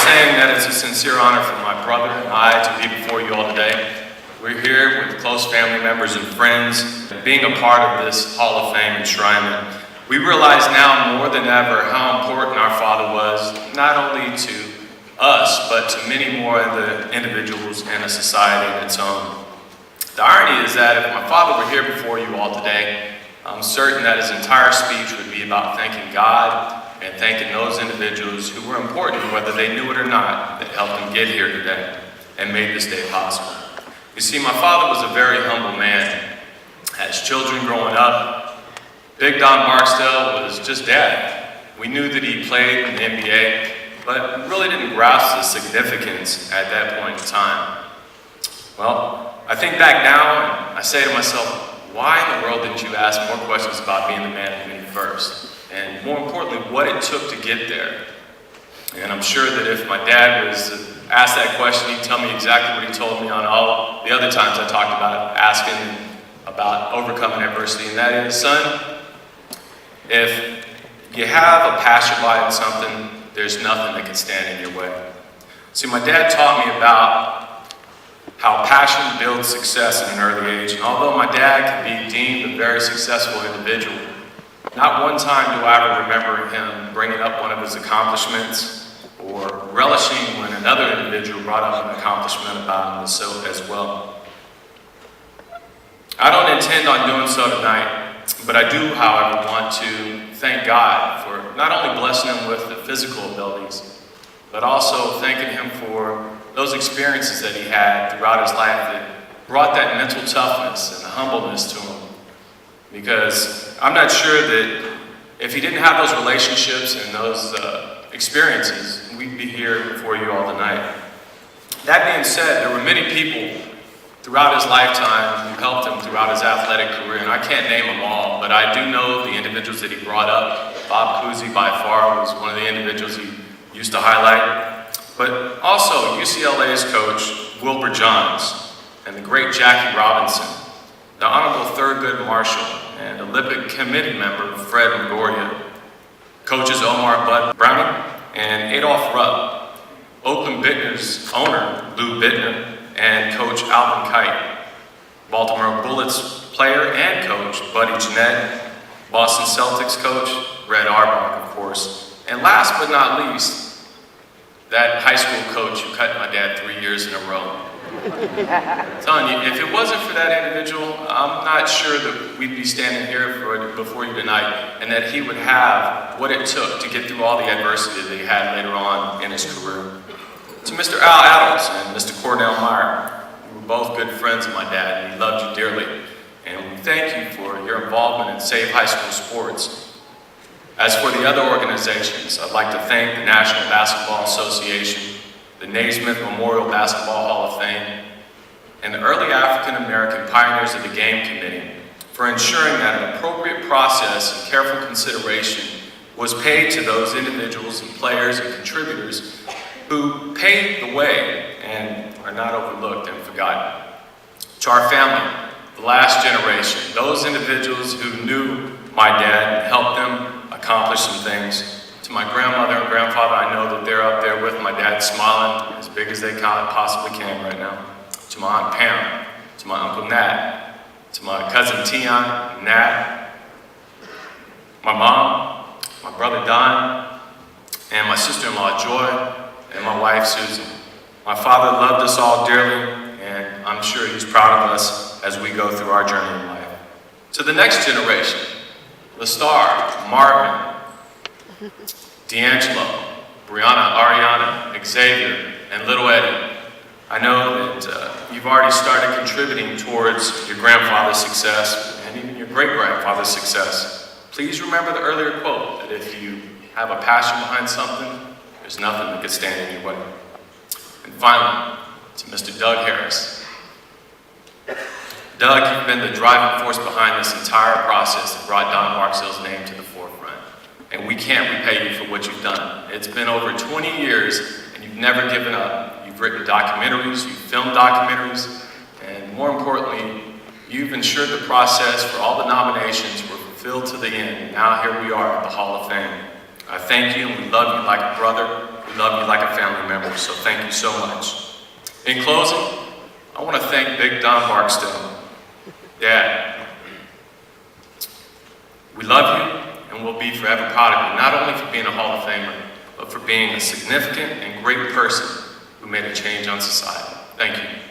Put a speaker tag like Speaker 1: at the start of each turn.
Speaker 1: saying that it's a sincere honor for my brother and I to be before you all today. We're here with close family members and friends, being a part of this Hall of Fame enshrinement. We realize now more than ever how important our father was, not only to us, but to many more of the individuals in a society of its own. The irony is that if my father were here before you all today, I'm certain that his entire speech would be about thanking God and thanking those individuals who were important, whether they knew it or not, that helped him get here today and made this day possible. You see, my father was a very humble man. As children growing up, Big Don Barksdale was just dad. We knew that he played in the NBA, but really didn't grasp the significance at that point in time. Well, I think back now and I say to myself, why in the world didn't you ask more questions about being the man of me first? And more importantly, what it took to get there. And I'm sure that if my dad was asked that question, he'd tell me exactly what he told me on all the other times I talked about asking about overcoming adversity. And that is, son, if you have a passion behind something, there's nothing that can stand in your way. See, my dad taught me about how passion builds success at an early age. And although my dad could be deemed a very successful individual, not one time do I ever remember him bringing up one of his accomplishments or relishing when another individual brought up an accomplishment about him as well. I don't intend on doing so tonight, but I do, however, want to thank God for not only blessing him with the physical abilities, but also thanking him for those experiences that he had throughout his life that brought that mental toughness and humbleness to him. Because I'm not sure that if he didn't have those relationships and those experiences, we'd be here before you all tonight. That being said, there were many people throughout his lifetime who helped him throughout his athletic career, and I can't name them all, but I do know the individuals that he brought up. Bob Cousy, by far, was one of the individuals he used to highlight. But also UCLA's coach, Wilbur Johns, and the great Jackie Robinson, the Honorable Thurgood Marshall, and Olympic Committee member Fred Magoria, coaches Omar Bud Browning and Adolph Rupp, Oakland Bittner's owner, Lou Bittner, and coach Alvin Kite, Baltimore Bullets player and coach Buddy Jeanette, Boston Celtics coach Red Auerbach, of course, and last but not least, that high school coach who cut my dad 3 years in a row. I'm telling you, if it wasn't for that individual, I'm not sure that we'd be standing here before you tonight, and that he would have what it took to get through all the adversity that he had later on in his career. To Mr. Al Adams and Mr. Cornell Meyer, you were both good friends of my dad, and he loved you dearly. And we thank you for your involvement in Save High School Sports. As for the other organizations, I'd like to thank the National Basketball Association, the Naismith Memorial Basketball Hall of Fame, and the early African American pioneers of the Game Committee for ensuring that an appropriate process and careful consideration was paid to those individuals and players and contributors who paved the way and are not overlooked and forgotten. To our family, the last generation, those individuals who knew my dad and helped them accomplish some things. To my grandmother and grandfather, I know that they're up there with my dad smiling as big as they possibly can right now. To my Aunt Pam, to my Uncle Nat, to my cousin Tion, Nat, my mom, my brother Don, and my sister-in-law Joy, and my wife Susan. My father loved us all dearly, and I'm sure he's proud of us as we go through our journey in life. To the next generation, Lestar, Marvin, D'Angelo, Brianna, Ariana, Xavier, and little Eddie. I know that you've already started contributing towards your grandfather's success and even your great-grandfather's success. Please remember the earlier quote that if you have a passion behind something, there's nothing that can stand in your way. And finally, to Mr. Doug Harris. Doug, you've been the driving force behind this entire process that brought Don Barksdale's name to the forefront. And we can't repay you for what you've done. It's been over 20 years, and you've never given up. You've written documentaries, you've filmed documentaries, and more importantly, you've ensured the process for all the nominations were fulfilled to the end. And now here we are at the Hall of Fame. I thank you, and we love you like a brother. We love you like a family member. members, so thank you so much. In closing, I want to thank Big Don Barksdale. Dad, we love you and we'll be forever proud of you, not only for being a Hall of Famer, but for being a significant and great person who made a change on society. Thank you.